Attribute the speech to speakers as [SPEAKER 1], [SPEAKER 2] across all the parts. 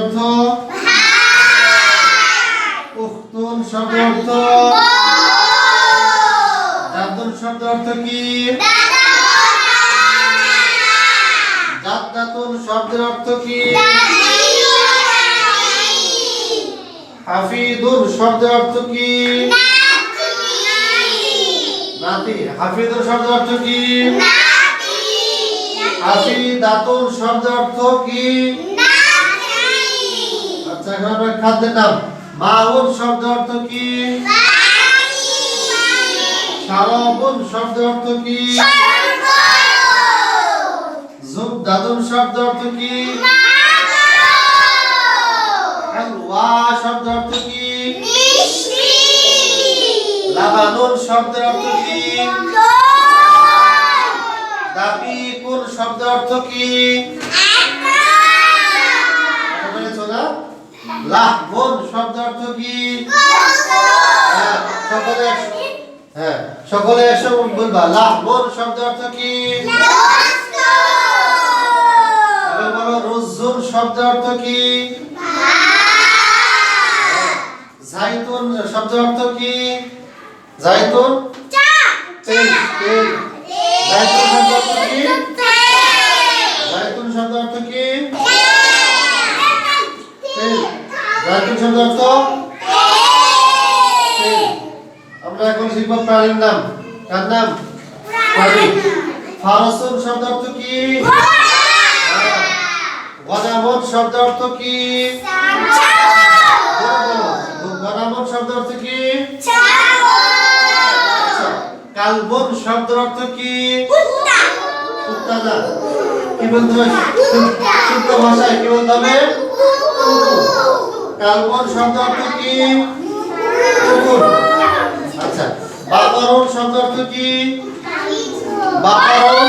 [SPEAKER 1] অর্থ উখতুন শব্দের অর্থ জাদ্দুন শব্দের অর্থ কি জাদ্দাতুন শব্দের অর্থ কি হাফিদুন শব্দের অর্থ কি নাতি হাফিদুন শব্দের অর্থ কি হাফিদাতুন শব্দের অর্থ কি আচ্ছা এখন আমরা খাদ্যের নাম মাউন শব্দের অর্থ কি শারাবুন শব্দের অর্থ কি জুবদাতুন শব্দের অর্থ কি হালওয়া শব্দের অর্থ কি লাবানুন শব্দের অর্থ কি দাবিকুন শব্দের অর্থ কি বলেছো না লাহবুন শব্দের অর্থ কি সকলে একসঙ্গে বলবা লাহবুন শব্দের অর্থ কি এবার বলো রুজুন শব্দের অর্থ কি জাইতুন শব্দের অর্থ কি জাইতুন তেল তেল জাইতুন শব্দের অর্থ কি জাইতুন শব্দের অর্থ কি তেল জাইতুন শব্দের অর্থ তেল আমরা এখন শিখব প্রাণীর নাম কার নাম প্রাণী ফারসুন শব্দের অর্থ কি গনামুন শব্দের অর্থ কি গনামুন শব্দের অর্থ কি কালবুন শব্দের অর্থ কি কুত্তা না কি বলতে হবে শুদ্ধ ভাষায় কি বলতে হবে কালবুন শব্দের অর্থ কি কুকুর আচ্ছা বাকরুন শব্দের অর্থ কি বাকরুন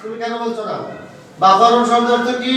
[SPEAKER 1] তুমি কেন বলছো না বাকরুন শব্দের অর্থ কি